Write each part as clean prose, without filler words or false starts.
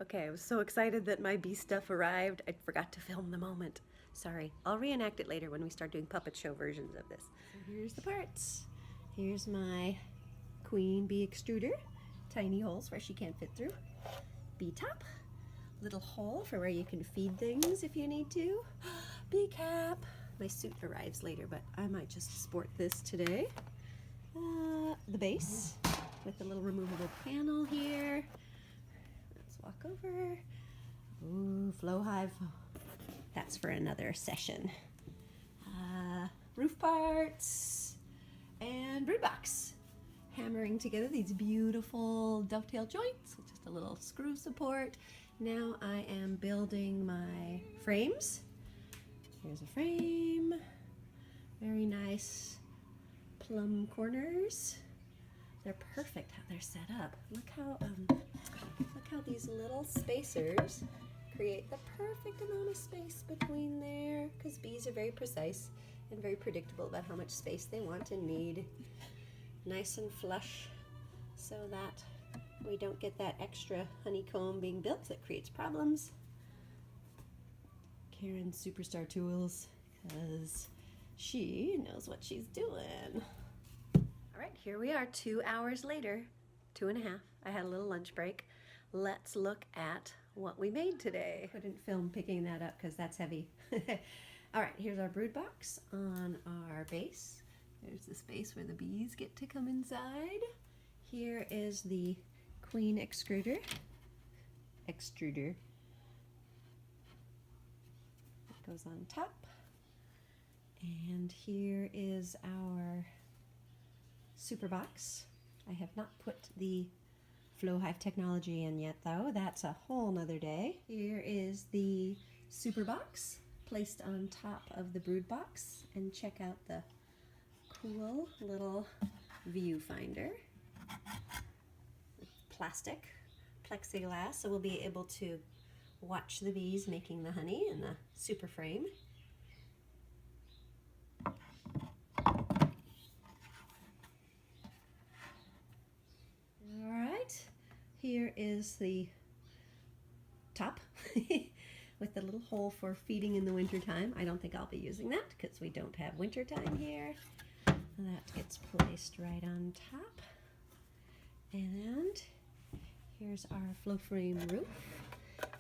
Okay, I was so excited that my bee stuff arrived, I forgot to film the moment. Sorry, I'll reenact it later when we start doing puppet show versions of this. So here's the parts. Here's my queen bee extruder. Tiny holes where she can't fit through. Bee top. Little hole for where you can feed things if you need to. Bee cap. My suit arrives later, but I might just sport this today. The base with a little removable panel here. Let's walk over. Ooh, flow hive. That's for another session. Roof parts and brood box. Hammering together these beautiful dovetail joints with just a little screw support. Now I am building my frames. Here's a frame. Very nice plum corners. They're perfect how they're set up. Look how these little spacers create the perfect amount of space between there, because bees are very precise and very predictable about how much space they want and need. Nice and flush so that we don't get that extra honeycomb being built that creates problems. Karen's superstar tools, because she knows what she's doing. All right, here we are 2 hours later, 2.5. I had a little lunch break. Let's look at what we made today. Couldn't film picking that up because that's heavy. All right, here's our brood box on our base. There's the space where the bees get to come inside. Here is the queen extruder. It goes on top. And here is our super box. I have not put the flow hive technology in yet though. That's a whole nother day. Here is the super box placed on top of the brood box, and check out the cool little viewfinder. Plastic, plexiglass, so we'll be able to watch the bees making the honey in the super frame. Alright, here is the top with the little hole for feeding in the winter time. I don't think I'll be using that because we don't have winter time here. That gets placed right on top. And here's our flow frame roof.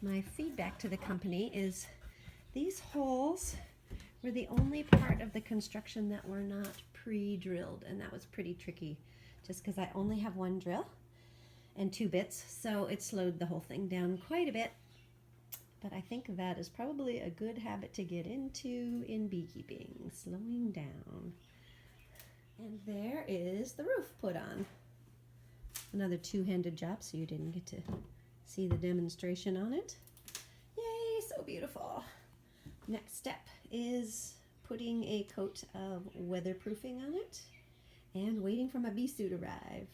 My feedback to the company is these holes were the only part of the construction that were not pre-drilled, and that was pretty tricky just because I only have one drill and 2 bits, so it slowed the whole thing down quite a bit. But I think that is probably a good habit to get into in beekeeping, slowing down. And there is the roof put on. Another two-handed job, so you didn't get to see the demonstration on it. Yay, so beautiful. Next step is putting a coat of weatherproofing on it and waiting for my bee suit to arrive.